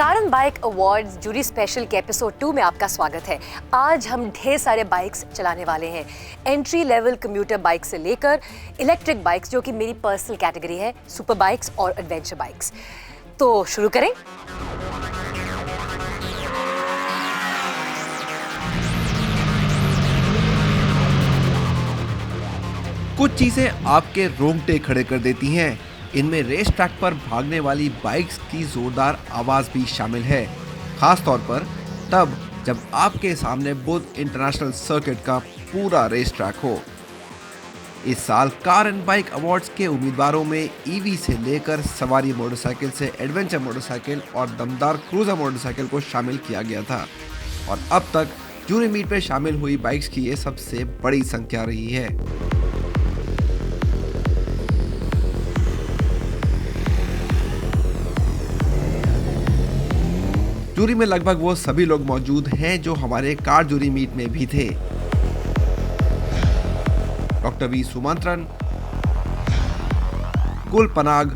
कारन bike awards jury special के episode 2 में आपका स्वागत है। आज हम ढेर सारे बाइक्स चलाने वाले हैं, एंट्री लेवल कम्यूटर बाइक से लेकर इलेक्ट्रिक बाइक्स जो कि मेरी पर्सनल कैटेगरी है, सुपर बाइक्स और एडवेंचर बाइक्स। तो शुरू करें। कुछ चीजें आपके रोंगटे खड़े कर देती हैं। इनमें रेस ट्रैक पर भागने वाली बाइक्स की जोरदार आवाज भी शामिल है, खास तौर पर तब जब आपके सामने बुध इंटरनेशनल सर्किट का पूरा रेस ट्रैक हो। इस साल कार एंड बाइक अवार्ड्स के उम्मीदवारों में ईवी से लेकर सवारी मोटरसाइकिल से एडवेंचर मोटरसाइकिल और दमदार क्रूजर मोटरसाइकिल को शामिल किया गया था और अब तक जूरी मीट में शामिल हुई बाइक्स की ये सबसे बड़ी संख्या रही है। जूरी में लगभग वो सभी लोग मौजूद हैं जो हमारे कार जूरी मीट में भी थे। डॉक्टर वी सुमंत्रन, कुल पनाग,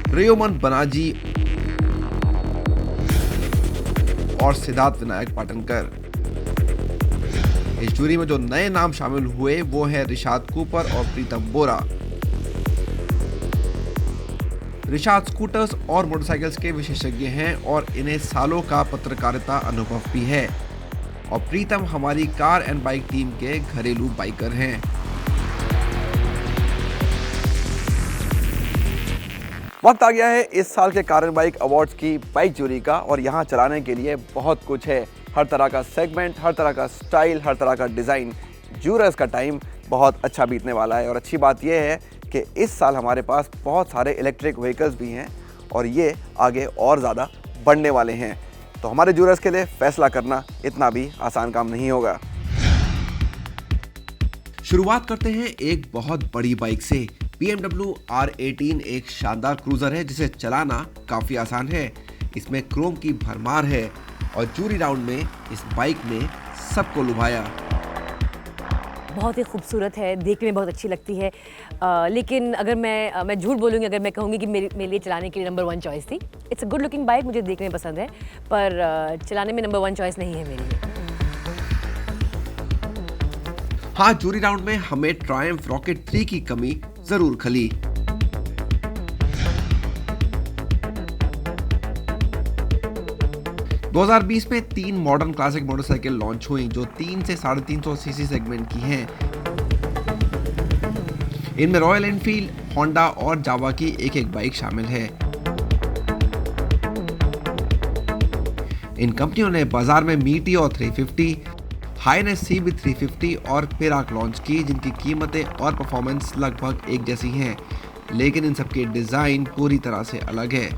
रेयोमन बनाजी और सिद्धार्थ विनायक पाटनकर। इस जूरी में जो नए नाम शामिल हुए वो है रिशाद कूपर और प्रीतम बोरा। रिशाद स्कूटर्स और मोटरसाइकिल्स के विशेषज्ञ हैं और इन्हें सालों का पत्रकारिता अनुभव भी है, और प्रीतम हमारी कार एंड बाइक टीम के घरेलू बाइकर हैं। वक्त आ गया है इस साल के कार एंड बाइक अवार्ड्स की बाइक जूरी का, और यहाँ चलाने के लिए बहुत कुछ है। हर तरह का सेगमेंट, हर तरह का स्टाइल, हर तरह का डिज़ाइन। जूरर्स का टाइम बहुत अच्छा बीतने वाला है, और अच्छी बात यह है कि इस साल हमारे पास बहुत सारे इलेक्ट्रिक व्हीकल्स भी हैं और ये आगे और ज़्यादा बढ़ने वाले हैं। तो हमारे जूरर्स के लिए फैसला करना इतना भी आसान काम नहीं होगा। शुरुआत करते हैं एक बहुत बड़ी बाइक से। BMW R18 एक शानदार क्रूजर है जिसे चलाना काफ़ी आसान है। इसमें क्रोम की भरमार है और जूरी राउंड में इस बाइक ने सबको लुभाया। बहुत ही खूबसूरत है, देखने में बहुत अच्छी लगती है, लेकिन अगर मैं झूठ बोलूँगी अगर मैं कहूँगी कि मेरे लिए चलाने के लिए नंबर 1 चॉइस थी। It's a good looking bike, मुझे देखने में पसंद है, पर चलाने में नंबर 1 चॉइस नहीं है मेरे लिए। हाँ, जूरी राउंड में हमें ट्रायम्फ रॉकेट 3 की कमी जरूर खली। - 2020 में 3 मॉडर्न क्लासिक मोटरसाइकिल लॉन्च हुई जो 3 से 350 सीसी सेगमेंट की हैं। इनमें रॉयल एनफील्ड, होंडा और जावा की एक बाइक शामिल है। इन कंपनियों ने बाजार में मीटियोर 350, हाइनेस CB 350 और पिराक लॉन्च की, जिनकी कीमतें और परफॉर्मेंस लगभग एक जैसी हैं, लेकिन इन सबके डिजाइन पूरी तरह से अलग है।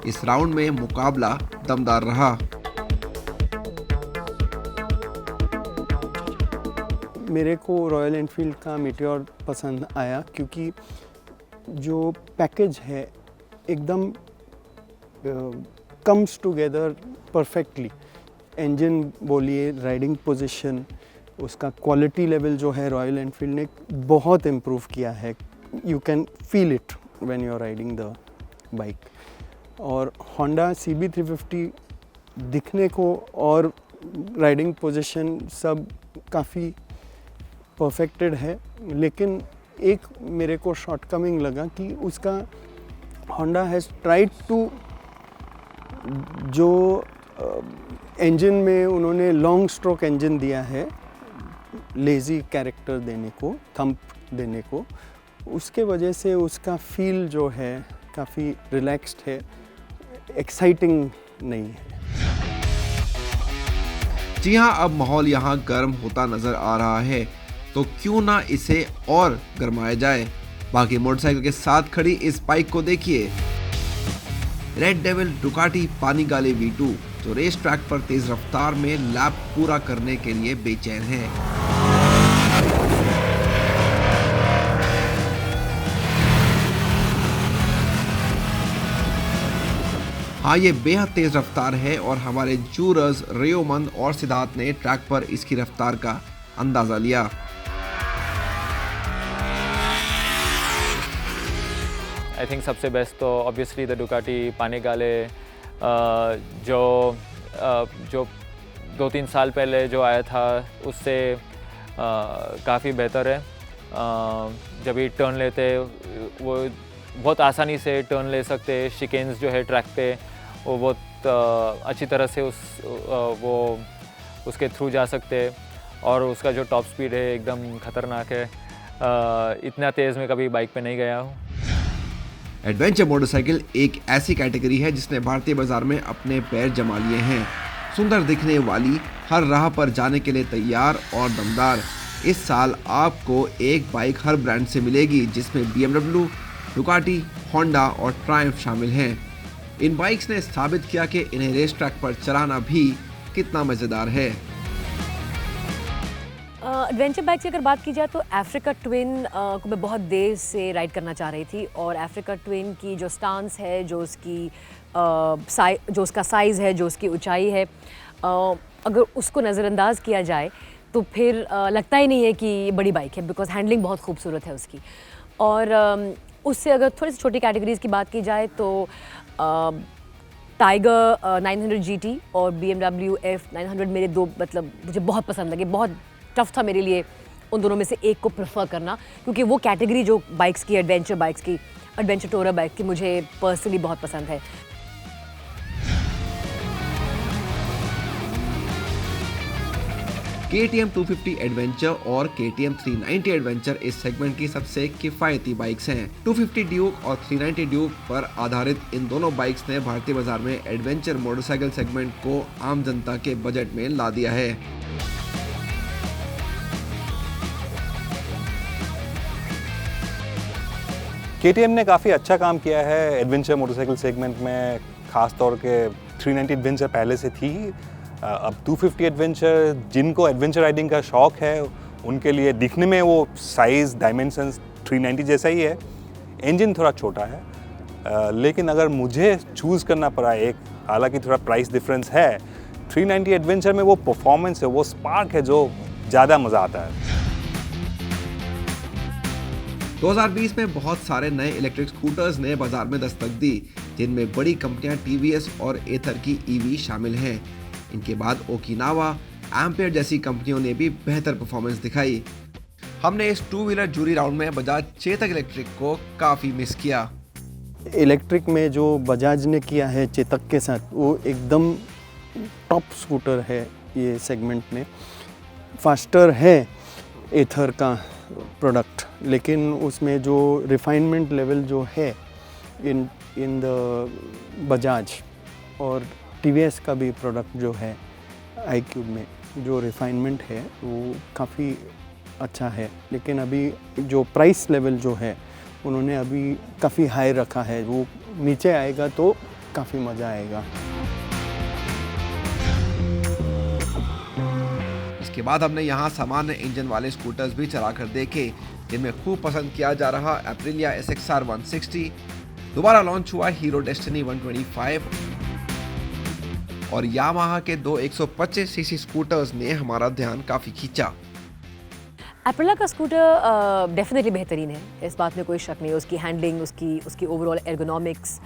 इस राउंड में मुकाबला दमदार रहा। मेरे को रॉयल एनफील्ड का मीटियोर पसंद आया क्योंकि जो पैकेज है एकदम कम्स टुगेदर परफेक्टली। इंजन बोलिए, राइडिंग पोजीशन, उसका क्वालिटी लेवल जो है रॉयल एनफील्ड ने बहुत इम्प्रूव किया है। You can feel it when you are riding the bike. और होंडा CB 350 दिखने को और राइडिंग पोजीशन सब काफ़ी परफेक्टेड है, लेकिन एक मेरे को शॉर्टकमिंग लगा कि उसका होंडा हैज़ ट्राइड टू जो इंजन में उन्होंने लॉन्ग स्ट्रोक इंजन दिया है, लेज़ी कैरेक्टर देने को, थंप देने को, उसके वजह से उसका फील जो है काफ़ी रिलैक्स्ड है, एक्साइटिंग नहीं है। जी हाँ, अब माहौल यहाँ गर्म होता नजर आ रहा है, तो क्यों ना इसे और गर्माया जाए। बाकी मोटरसाइकिल के साथ खड़ी इस बाइक को देखिए, red devil Ducati Panigale V2, जो रेस ट्रैक पर तेज रफ्तार में लैप पूरा करने के लिए बेचैन है। हाँ, ये बेहद तेज रफ्तार है और हमारे जूरर्स रेयोमन और सिद्धार्थ ने ट्रैक पर इसकी रफ्तार का अंदाजा लिया। आई थिंक सबसे बेस्ट तो ऑब्वियसली द डुकाटी पानेगाले जो 2-3 साल पहले जो आया था उससे काफ़ी बेहतर है। जब ये टर्न लेते वो बहुत आसानी से टर्न ले सकते, शिकेन्स जो है ट्रैक पे वो बहुत अच्छी तरह से उसके थ्रू जा सकते, और उसका जो टॉप स्पीड है एकदम ख़तरनाक है। इतना तेज़ मैं कभी बाइक पे नहीं गया हूँ। एडवेंचर मोटरसाइकिल एक ऐसी कैटेगरी है जिसने भारतीय बाजार में अपने पैर जमा लिए हैं। सुंदर दिखने वाली, हर राह पर जाने के लिए तैयार और दमदार। इस साल आपको एक बाइक हर ब्रांड से मिलेगी, जिसमें BMW, डुकाटी, होंडा और ट्रायम्फ शामिल हैं। इन बाइक्स ने साबित किया कि इन्हें रेस ट्रैक पर चलाना भी कितना मज़ेदार है। एडवेंचर बाइक की अगर बात की जाए तो अफ्रीका ट्विन को मैं बहुत देर से राइड करना चाह रही थी, और अफ्रीका ट्विन की जो स्टांस है, जो उसका साइज़ है, जो उसकी ऊंचाई है, अगर उसको नज़रअंदाज किया जाए तो फिर लगता ही नहीं है कि ये बड़ी बाइक है, बिकॉज हैंडलिंग बहुत खूबसूरत है उसकी। और उससे अगर थोड़ी सी छोटी कैटेगरीज़ की बात की जाए तो टाइगर 900 GT और BMW F900 मेरे दो, मतलब मुझे बहुत पसंद लगे। बहुत टफ था मेरे लिए उन दोनों में से एक को प्रेफर करना, क्योंकि वो कैटेगरी जो बाइक्स की, एडवेंचर बाइक्स की, एडवेंचर टूरर बाइक की, मुझे पर्सनली बहुत पसंद है। KTM 250 एडवेंचर और KTM 390 एडवेंचर इस सेगमेंट की सबसे किफ़ायती बाइक्स हैं। 250 ड्यूक और 390 ड्यूक पर आधारित इन दोनों बाइक्स ने भारतीय बाजार में एडवेंचर मोटरसाइकिल सेगमेंट को आम जनता के बजट में ला दिया है। KTM ने काफ़ी अच्छा काम किया है एडवेंचर मोटरसाइकिल सेगमेंट में, ख़ास तौर के 390 एडवेंचर पहले से थी। अब 250 एडवेंचर, जिनको एडवेंचर राइडिंग का शौक़ है उनके लिए दिखने में वो साइज़ डायमेंशंस 390 जैसा ही है। इंजन थोड़ा छोटा है, लेकिन अगर मुझे चूज़ करना पड़ा एक, हालांकि थोड़ा प्राइस डिफरेंस है, 390 एडवेंचर में वो परफॉर्मेंस है, वो स्पार्क है जो ज़्यादा मज़ा आता है। 2020 में बहुत सारे नए इलेक्ट्रिक स्कूटर्स ने बाजार में दस्तक दी, जिनमें बड़ी कंपनियां TVS और एथर की EV शामिल हैं। इनके बाद ओकिनावा, एम्पेयर जैसी कंपनियों ने भी बेहतर परफॉर्मेंस दिखाई। हमने इस 2 व्हीलर जूरी राउंड में बजाज चेतक इलेक्ट्रिक को काफ़ी मिस किया। इलेक्ट्रिक में जो बजाज ने किया है चेतक के साथ, वो एकदम टॉप स्कूटर है ये सेगमेंट में। फास्टर है एथर का प्रोडक्ट, लेकिन उसमें जो रिफाइनमेंट लेवल जो है इन द बजाज और TVS का भी प्रोडक्ट जो है iQube में, जो रिफाइनमेंट है वो काफ़ी अच्छा है। लेकिन अभी जो प्राइस लेवल जो है उन्होंने अभी काफ़ी हाई रखा है, वो नीचे आएगा तो काफ़ी मज़ा आएगा। इसके बाद हमने यहाँ सामान्य इंजन वाले स्कूटर्स भी चला कर देखे, जिनमें खूब पसंद किया जा रहा एप्रिलिया SXR 160, दोबारा लॉन्च हुआ हीरो डेस्टिनी 125 और यामाहा के दो 125 सीसी स्कूटर्स ने हमारा ध्यान काफ़ी खींचा। एप्रिला का स्कूटर डेफिनेटली बेहतरीन है, इस बात में कोई शक नहीं है। उसकी हैंडलिंग, उसकी ओवरऑल एर्गोनॉमिक्स,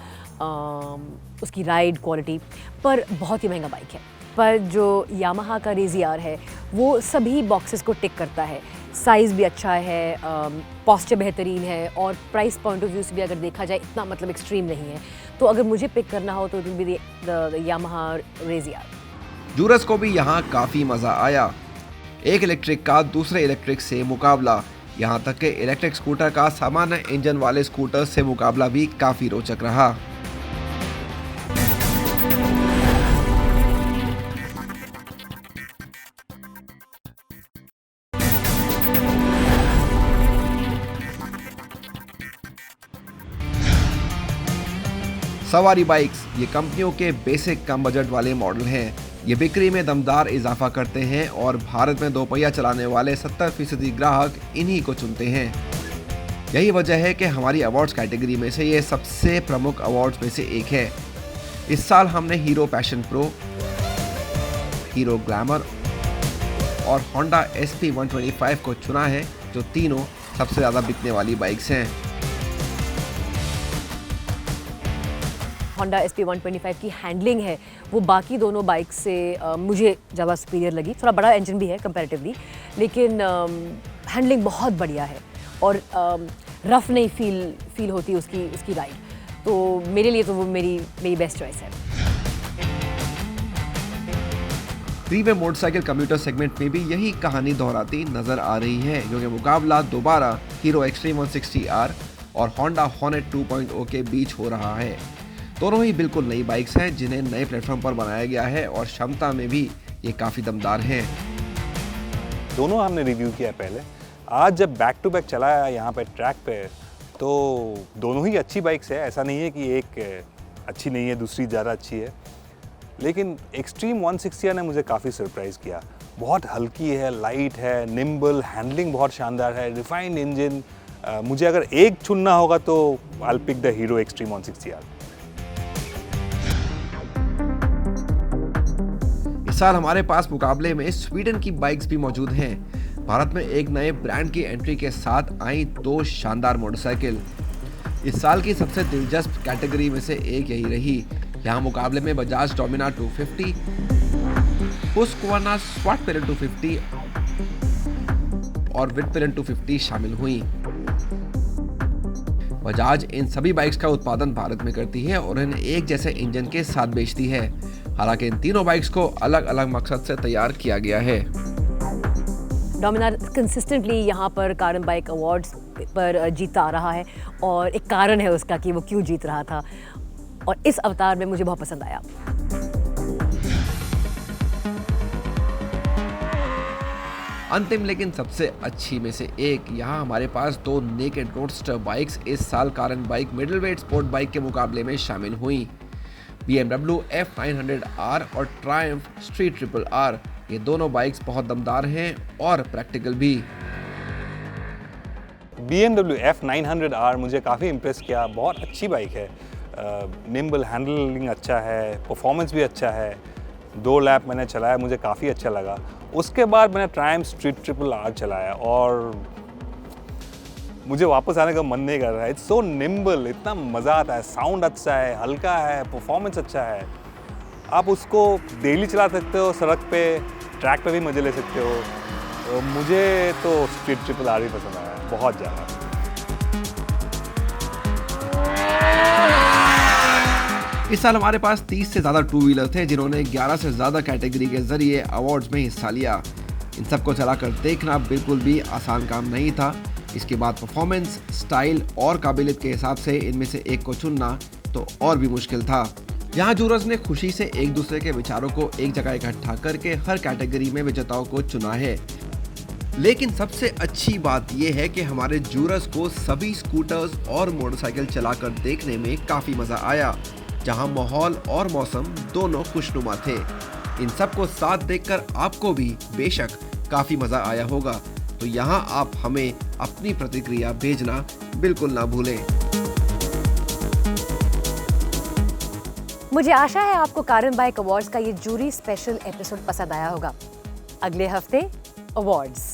उसकी राइड क्वालिटी, पर बहुत ही महंगा बाइक है। पर जो यामाहा का रेज़ियार है वो सभी बॉक्सेस को टिक करता है। साइज़ भी अच्छा है, पॉस्चर बेहतरीन है, और प्राइस पॉइंट ऑफ व्यू से भी अगर देखा जाए इतना मतलब एक्सट्रीम नहीं है। तो अगर मुझे पिक करना हो तो it will be the Yamaha Rayzr. Jurors को भी यहाँ काफ़ी मज़ा आया। एक इलेक्ट्रिक का दूसरे इलेक्ट्रिक से मुकाबला, यहाँ तक कि इलेक्ट्रिक स्कूटर का सामान्य इंजन वाले स्कूटर से मुकाबला भी काफ़ी रोचक रहा। सवारी बाइक्स ये कंपनियों के बेसिक कम बजट वाले मॉडल हैं। ये बिक्री में दमदार इजाफा करते हैं और भारत में दोपहिया चलाने वाले 70% ग्राहक इन्हीं को चुनते हैं। यही वजह है कि हमारी अवार्ड्स कैटेगरी में से ये सबसे प्रमुख अवार्ड्स में से एक है। इस साल हमने hero passion pro, hero glamour और होंडा SP 125 को चुना है, जो तीनों सबसे ज़्यादा बिकने वाली बाइक्स हैं। Honda SP125 की हैंडलिंग है वो बाकी दोनों बाइक से मुझे ज़्यादा सुपीरियर लगी। थोड़ा बड़ा इंजन भी है कंपैरेटिवली, लेकिन हैंडलिंग बहुत बढ़िया है और रफ नहीं फील होती उसकी राइड। तो मेरे लिए तो वो मेरी बेस्ट चॉइस है। प्रीमियम मोटरसाइकिल कम्यूटर सेगमेंट में भी यही कहानी दोहराती नजर आ रही है, क्योंकि मुकाबला दोबारा हीरो एक्सट्रीम 160R और होंडा हॉर्नेट 2.0 के बीच हो रहा है। दोनों ही बिल्कुल नई बाइक्स हैं जिन्हें नए प्लेटफॉर्म पर बनाया गया है और क्षमता में भी ये काफ़ी दमदार हैं। दोनों हमने रिव्यू किया पहले। आज जब बैक टू बैक चलाया यहाँ पे ट्रैक पे, तो दोनों ही अच्छी बाइक्स है। ऐसा नहीं है कि एक अच्छी नहीं है दूसरी ज़्यादा अच्छी है, लेकिन एक्सट्रीम 160R ने मुझे काफ़ी सरप्राइज़ किया। बहुत हल्की है, लाइट है, निम्बल, हैंडलिंग बहुत शानदार है, रिफाइंड इंजन। मुझे अगर एक चुनना होगा तो I will pick the Hero Xtreme 160R। इस साल हमारे पास मुकाबले में स्वीडन की बाइक्स भी मौजूद हैं। भारत में एक नए ब्रांड की एंट्री के साथ आई 2 शानदार मोटरसाइकिल। इस साल की सबसे दिलचस्प कैटेगरी में से एक यही रही। यहाँ मुकाबले में बजाज डोमिनार 250, हुस्कवर्ना स्वाटपिलन 250 और विटपिलन 250 शामिल हुई। बजाज इन सभी बाइक्स का उत्पादन भारत में करती है और इन्हें एक जैसे इंजन के साथ बेचती है। हालांकि इन तीनों बाइक्स को अलग अलग मकसद से तैयार किया गया है। डोमिनार कंसिस्टेंटली यहाँ पर कारन बाइक अवार्ड्स पर जीता आ रहा है और एक कारण है उसका कि वो क्यों जीत रहा था, और इस अवतार में मुझे बहुत पसंद आया। अंतिम लेकिन सबसे अच्छी में से एक, यहाँ हमारे पास 2 नेकेड रोडस्टर बाइक्स इस साल कारन बाइक मिडलवेट स्पोर्ट बाइक के मुकाबले में शामिल हुई। BMW F900R और Triumph Street Triple R, ये दोनों बाइक्स बहुत दमदार हैं और प्रैक्टिकल भी। BMW F900R मुझे काफ़ी इम्प्रेस किया। बहुत अच्छी बाइक है, निम्बल, हैंडलिंग अच्छा है, परफॉर्मेंस भी अच्छा है। 2 लैप मैंने चलाया, मुझे काफ़ी अच्छा लगा। उसके बाद मैंने Triumph Street Triple R चलाया और मुझे वापस आने का मन नहीं कर रहा है। इट्स सो निम्बल, इतना मज़ा आता है, साउंड अच्छा है, हल्का है, परफॉर्मेंस अच्छा है। आप उसको डेली चला सकते हो, सड़क पे, ट्रैक पे भी मज़े ले सकते हो। तो मुझे तो Street Triple R ही पसंद आया बहुत ज़्यादा। इस साल हमारे पास 30 से ज़्यादा 2 व्हीलर थे जिन्होंने 11 से ज़्यादा कैटेगरी के जरिए अवार्ड्स में हिस्सा लिया। इन सबको चलाकर देखना बिल्कुल भी आसान काम नहीं था। इसके बाद परफॉर्मेंस, स्टाइल और काबिलियत के हिसाब से इनमें से एक को चुनना तो और भी मुश्किल था। यहाँ जूरर्स ने खुशी से एक दूसरे के विचारों को एक जगह इकट्ठा करके हर कैटेगरी में विजेताओं को चुना है। लेकिन सबसे अच्छी बात यह है कि हमारे जूरर्स को सभी स्कूटर्स और मोटरसाइकिल चलाकर देखने में काफ़ी मज़ा आया, जहां माहौल और मौसम दोनों खुशनुमा थे। इन सबको साथ देखकर आपको भी बेशक काफ़ी मज़ा आया होगा। तो यहां आप हमें अपनी प्रतिक्रिया भेजना बिल्कुल ना भूलें। मुझे आशा है आपको कारन बाइक अवार्ड्स का ये जूरी स्पेशल एपिसोड पसंद आया होगा। अगले हफ्ते अवार्ड्स।